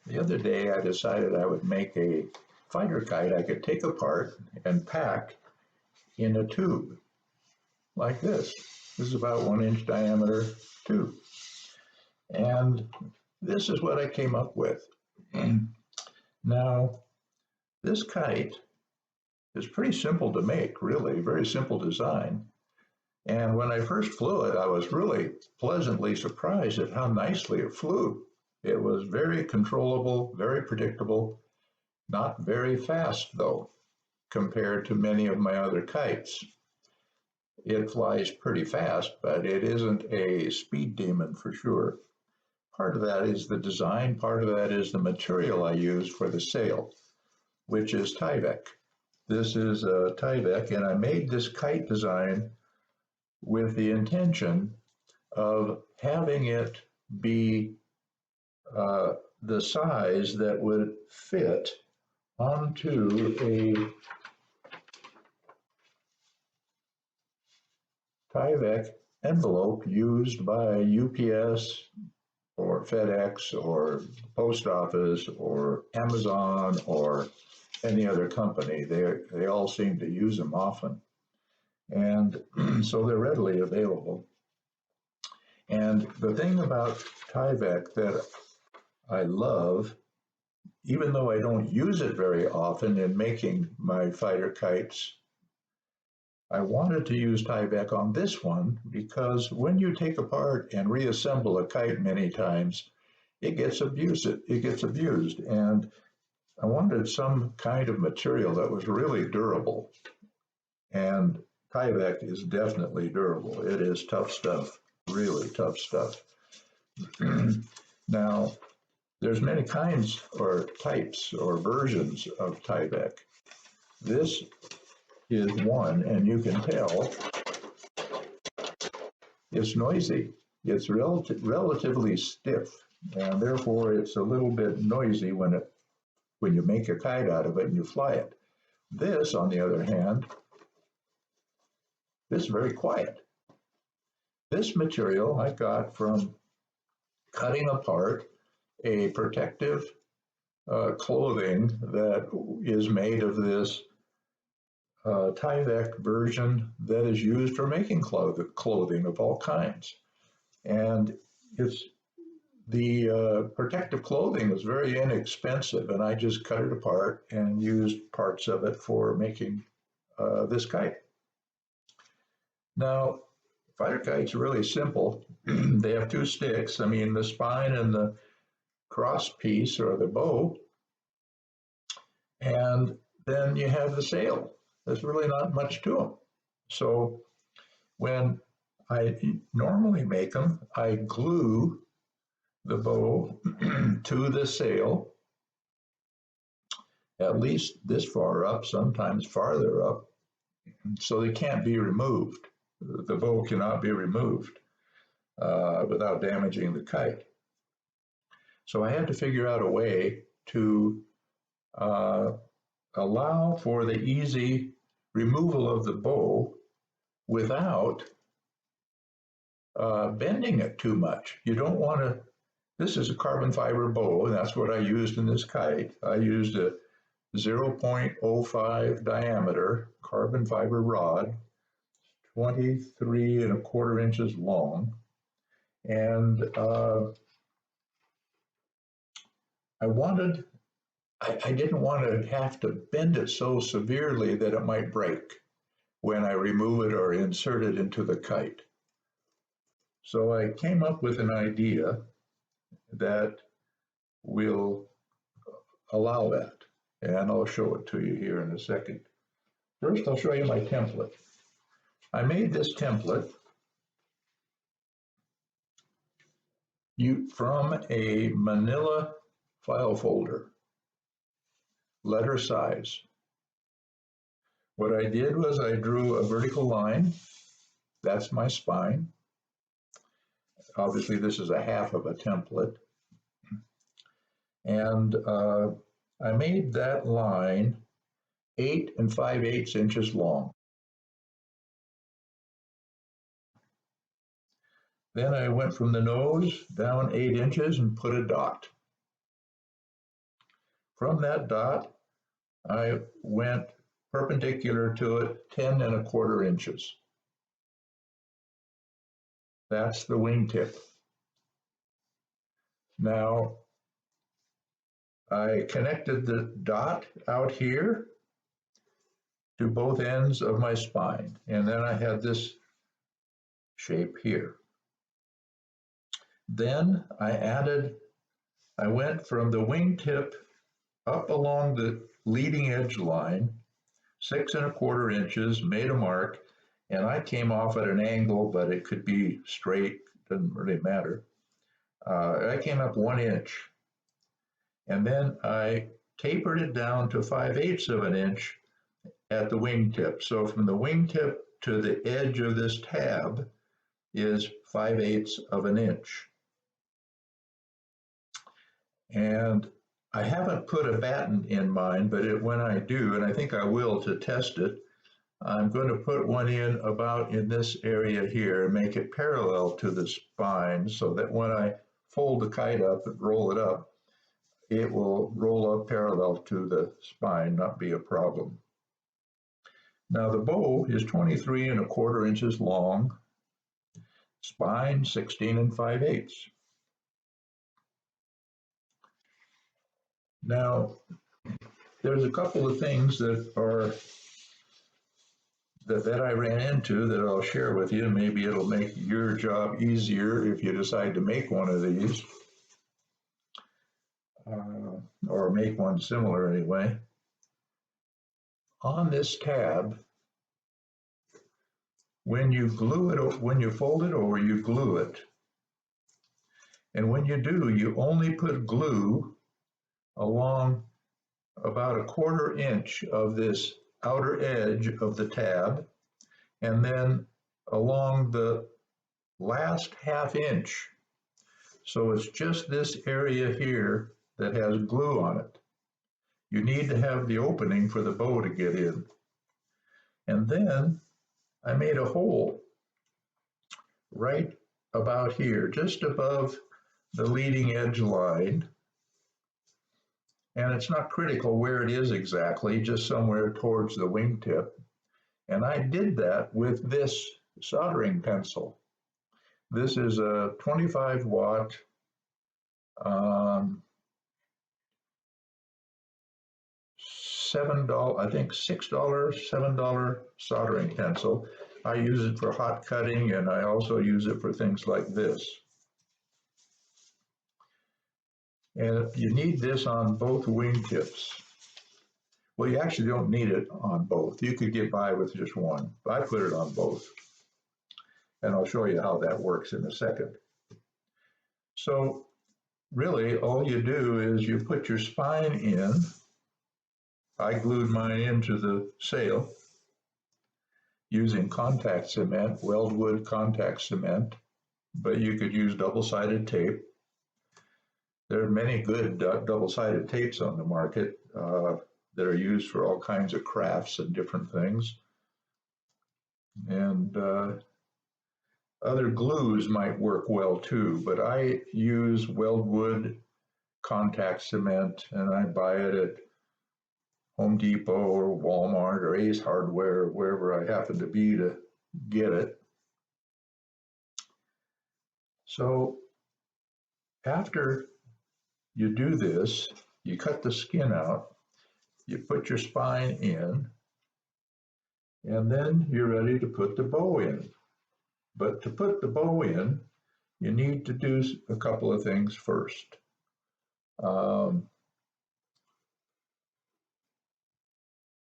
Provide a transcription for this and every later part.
The other day I decided I would make a fighter kite I could take apart and pack in a tube like this. This is about 1 inch diameter tube. And this is what I came up with. Now, this kite is pretty simple to make, really, very simple design. And when I first flew it, I was really pleasantly surprised at how nicely it flew. It was very controllable, very predictable, not very fast though, compared to many of my other kites. It flies pretty fast, but it isn't a speed demon for sure. Part of that is the design, part of that is the material I use for the sail, which is Tyvek. This is a Tyvek, and I made this kite design with the intention of having it be the size that would fit onto a Tyvek envelope used by UPS or FedEx or Post Office or Amazon or any other company. They all seem to use them often. And so they're readily available. And the thing about Tyvek that I love, even though I don't use it very often in making my fighter kites, I wanted to use Tyvek on this one because when you take apart and reassemble a kite many times, it gets abused. And I wanted some kind of material that was really durable. And Tyvek is definitely durable. It is tough stuff, really tough stuff. Now, there's many kinds or types or versions of Tyvek. This is one, and you can tell it's noisy. It's relatively stiff, and therefore it's a little bit noisy when you make a kite out of it and you fly it. This, on the other hand, this is very quiet. This material I got from cutting apart a protective clothing that is made of this Tyvek version that is used for making clothing of all kinds. And it's the protective clothing is very inexpensive, and I just cut it apart and used parts of it for making this kite. Now, fighter kites are really simple. They have two sticks. I mean, the spine and the cross piece or the bow, and then you have the sail. There's really not much to them. So when I normally make them, I glue the bow to the sail, at least this far up, sometimes farther up, so they can't be removed. The bow cannot be removed without damaging the kite. So I had to figure out a way to allow for the easy removal of the bow without bending it too much. You don't want to, this is a carbon fiber bow, and that's what I used in this kite. I used a 0.05 diameter carbon fiber rod, 23¼ inches long, and I didn't want to have to bend it so severely that it might break when I remove it or insert it into the kite. So I came up with an idea that will allow that, and I'll show it to you here in a second. First, I'll show you my template. I made this template from a manila file folder, letter size. What I did was I drew a vertical line. That's my spine. Obviously, this is a half of a template. And I made that line 8 5/8 inches long. Then I went from the nose down 8 inches and put a dot. From that dot, I went perpendicular to it 10 1/4 inches. That's the wingtip. Now, I connected the dot out here to both ends of my spine, and then I had this shape here. Then I went from the wingtip up along the leading edge line, 6 1/4 inches, made a mark, and I came off at an angle, but it could be straight, doesn't really matter. I came up 1 inch, and then I tapered it down to 5/8 of an inch at the wingtip. So from the wingtip to the edge of this tab is 5/8 of an inch. And I haven't put a batten in mine, but when I do, and I think I will to test it, I'm going to put one in about in this area here and make it parallel to the spine so that when I fold the kite up and roll it up, it will roll up parallel to the spine, not be a problem. Now the bow is 23 1/4 inches long, spine 16 5/8. Now, there's a couple of things that I ran into that I'll share with you. Maybe it'll make your job easier if you decide to make one of these, or make one similar anyway. On this tab, when you fold it over, you glue it. And when you do, you only put glue along about 1/4 inch of this outer edge of the tab, and then along the last 1/2 inch. So it's just this area here that has glue on it. You need to have the opening for the bow to get in. And then I made a hole right about here, just above the leading edge line. And it's not critical where it is exactly, just somewhere towards the wingtip. And I did that with this soldering pencil. This is a 25-watt $7, I think $6, $7 soldering pencil. I use it for hot cutting, and I also use it for things like this. And you need this on both wingtips. Well, you actually don't need it on both. You could get by with just one. I put it on both. And I'll show you how that works in a second. So really, all you do is you put your spine in. I glued mine into the sail using contact cement, weldwood contact cement, but you could use double-sided tape. There are many good double-sided tapes on the market that are used for all kinds of crafts and different things. And other glues might work well too, but I use weldwood contact cement, and I buy it at Home Depot or Walmart or Ace Hardware, or wherever I happen to be to get it. So after you do this, you cut the skin out, you put your spine in, and then you're ready to put the bow in. But to put the bow in, you need to do a couple of things first.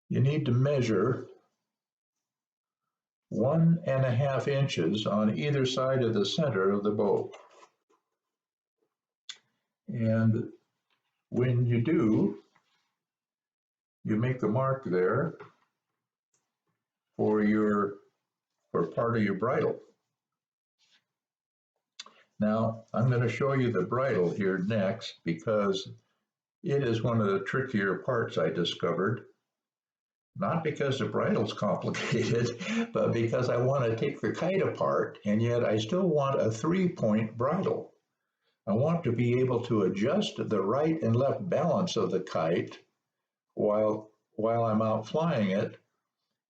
You need to measure 1½ inches on either side of the center of the bow. And when you do, you make the mark there for part of your bridle. Now, I'm going to show you the bridle here next because it is one of the trickier parts I discovered. Not because the bridle's complicated, but because I want to take the kite apart, and yet I still want a 3-point bridle. I want to be able to adjust the right and left balance of the kite while I'm out flying it,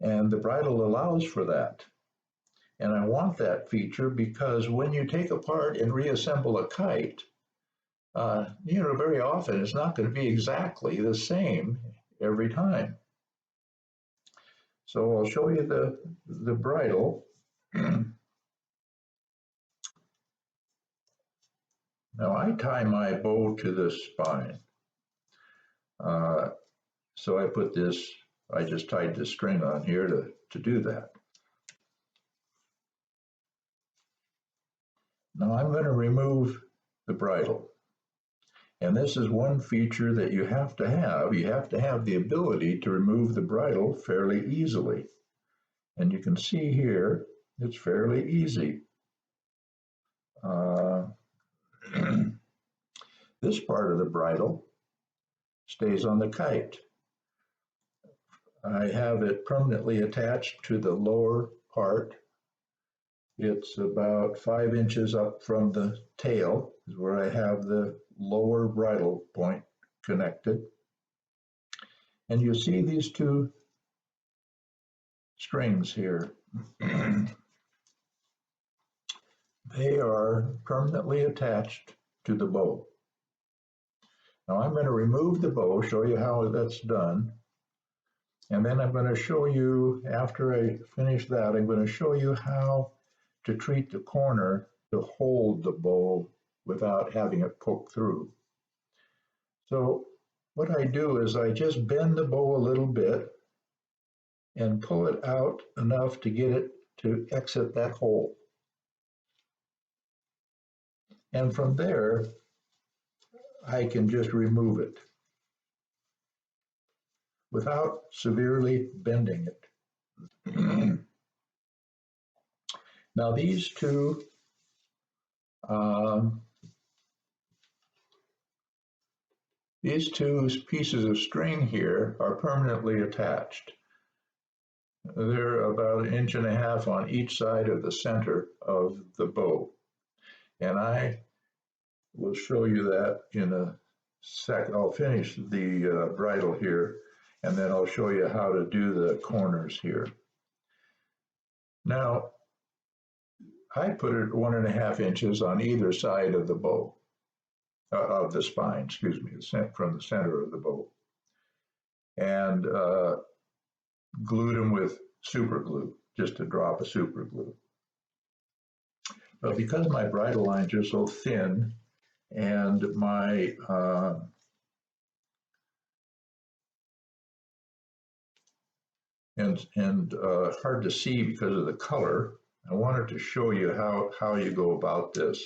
and the bridle allows for that. And I want that feature because when you take apart and reassemble a kite, very often it's not going to be exactly the same every time. So I'll show you the bridle. Now I tie my bow to the spine. So I just tied this string on here to do that. Now I'm going to remove the bridle. And this is one feature that you have to have. You have to have the ability to remove the bridle fairly easily. And you can see here, it's fairly easy. This part of the bridle stays on the kite. I have it permanently attached to the lower part. It's about 5 inches up from the tail is where I have the lower bridle point connected. And you see these two strings here. They are permanently attached to the bow. Now I'm going to remove the bow, show you how that's done. And then I'm going to show you, after I finish that, I'm going to show you how to treat the corner to hold the bow without having it poke through. So what I do is I just bend the bow a little bit and pull it out enough to get it to exit that hole. And from there, I can just remove it without severely bending it. Now these two pieces of string here are permanently attached. They're about 1.5 inches on each side of the center of the bow. And I will show you that in a second. I'll finish the bridle here, and then I'll show you how to do the corners here. Now, I put it 1.5 inches on either side of the bow, of the spine, excuse me, from the center of the bow. And glued them with super glue, just a drop of super glue. But because my bridle lines are so thin and my hard to see because of the color, I wanted to show you how you go about this.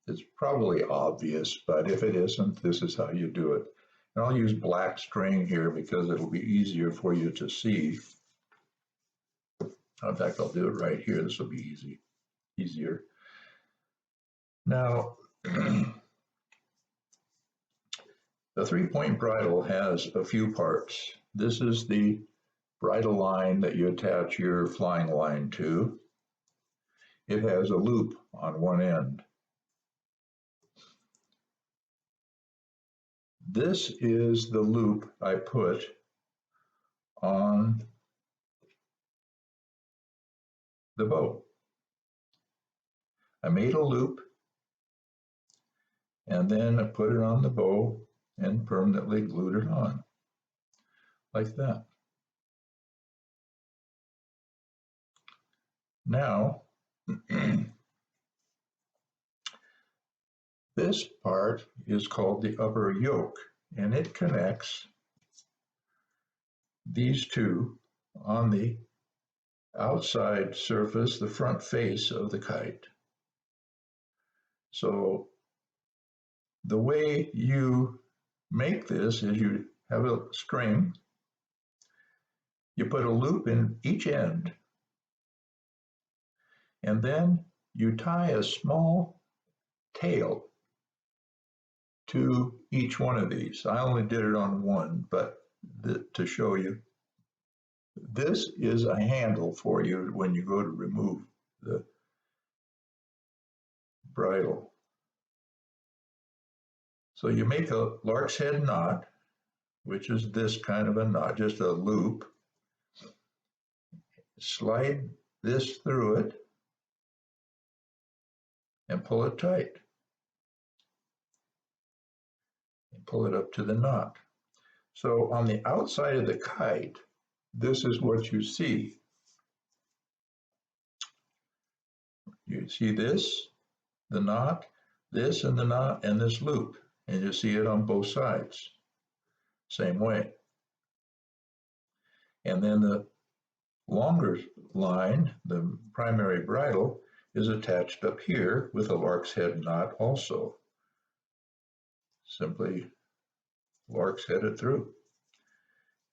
It's probably obvious, but if it isn't, this is how you do it. And I'll use black string here because it'll be easier for you to see. In fact, I'll do it right here. This will be easier. Now, the 3-point bridle has a few parts. This is the bridle line that you attach your flying line to. It has a loop on one end. This is the loop I put on the bow. I made a loop and then I put it on the bow and permanently glued it on, like that. Now, this part is called the upper yoke, and it connects these two on the outside surface, the front face of the kite. So the way you make this is you have a string, you put a loop in each end, and then you tie a small tail to each one of these. I only did it on one, but to show you. This is a handle for you when you go to remove bridle. So you make a lark's head knot, which is this kind of a knot, just a loop. Slide this through it and pull it tight. And pull it up to the knot. So on the outside of the kite, this is what you see. You see this, the knot, this and the knot, and this loop. And you see it on both sides. Same way. And then the longer line, the primary bridle, is attached up here with a lark's head knot also. Simply lark's head it through.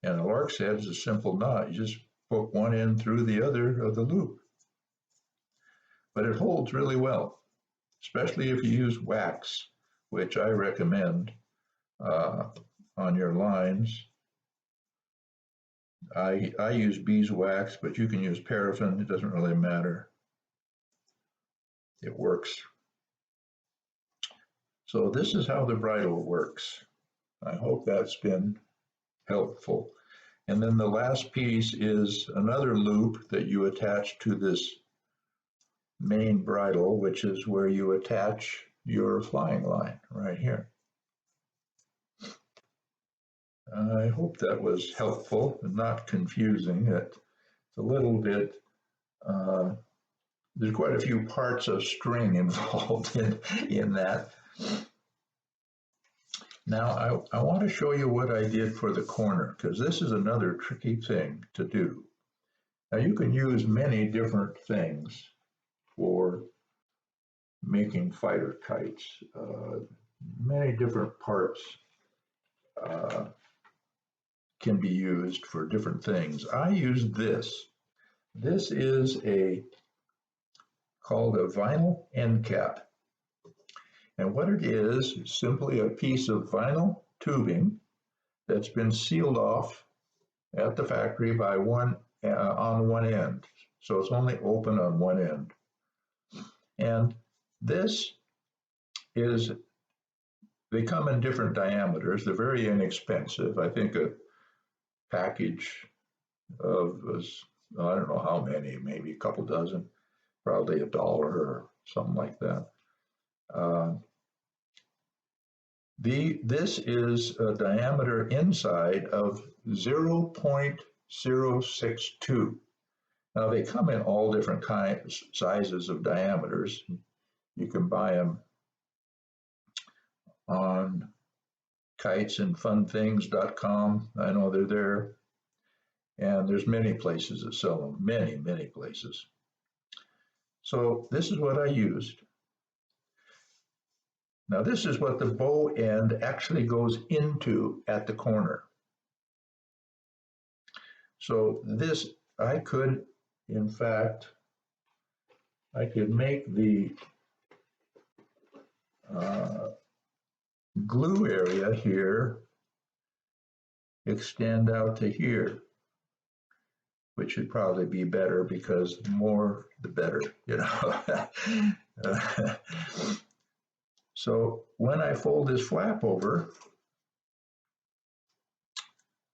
And a lark's head is a simple knot. You just poke one end through the other of the loop. But it holds really well, especially if you use wax, which I recommend on your lines. I use beeswax, but you can use paraffin. It doesn't really matter. It works. So this is how the bridle works. I hope that's been helpful. And then the last piece is another loop that you attach to this main bridle, which is where you attach your flying line right here. I hope that was helpful and not confusing. It's a little bit, there's quite a few parts of string involved in that. Now, I want to show you what I did for the corner, because this is another tricky thing to do. Now, you can use many different things for making fighter kites. Many different parts can be used for different things. I use this. This is called a vinyl end cap. And what it is simply a piece of vinyl tubing that's been sealed off at the factory by on one end. So it's only open on one end. And this is, they come in different diameters. They're very inexpensive. I think a package of, I don't know how many, maybe a couple dozen, probably $1 or something like that. This is a diameter inside of 0.062. Now they come in all different sizes of diameters. You can buy them on kitesandfunthings.com. I know they're there. And there's many places that sell them, many places. So this is what I used. Now this is what the bow end actually goes into at the corner. So this, I could, in fact, I could make the glue area here extend out to here, which would probably be better because the more, the better, you know. So when I fold this flap over,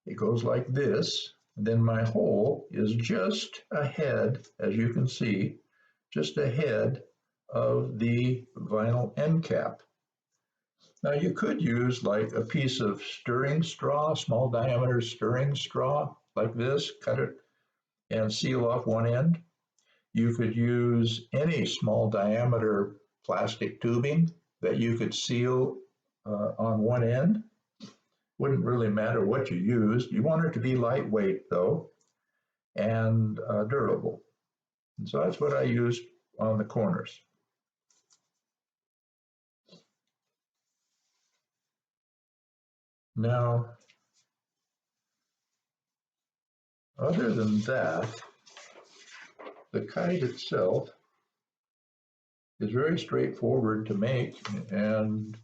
it goes like this. And then my hole is just ahead, as you can see, just ahead of the vinyl end cap. Now you could use like a piece of stirring straw, small diameter stirring straw, like this, cut it and seal off one end. You could use any small diameter plastic tubing that you could seal on one end. Wouldn't really matter what you used. You want it to be lightweight though, and durable. And so that's what I used on the corners. Now, other than that, the kite itself is very straightforward to make and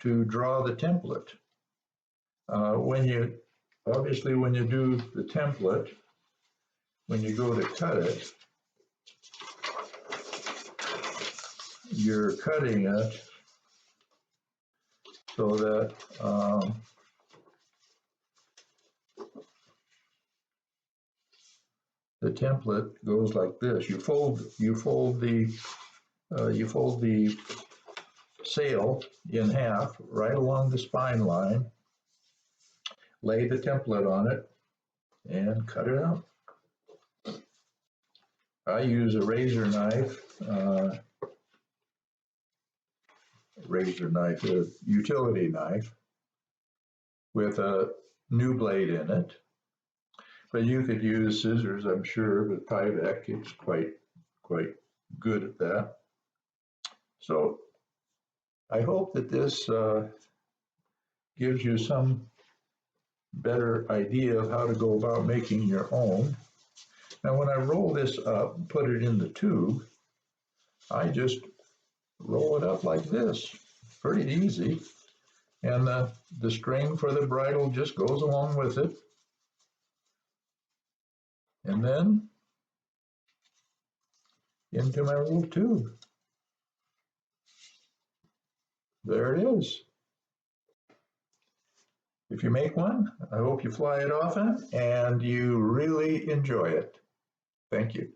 to draw the template. Obviously when you do the template, when you go to cut it, you're cutting it so that the template goes like this. You fold the sail in half right along the spine line, lay the template on it, and cut it out. I use a razor knife, a utility knife with a new blade in it. But you could use scissors, I'm sure, with Tyvek. It's quite good at that. So I hope that this gives you some better idea of how to go about making your own. Now, when I roll this up and put it in the tube, I just roll it up like this. Pretty easy. And the string for the bridle just goes along with it. And then into my little tube. There it is. If you make one, I hope you fly it often and you really enjoy it. Thank you.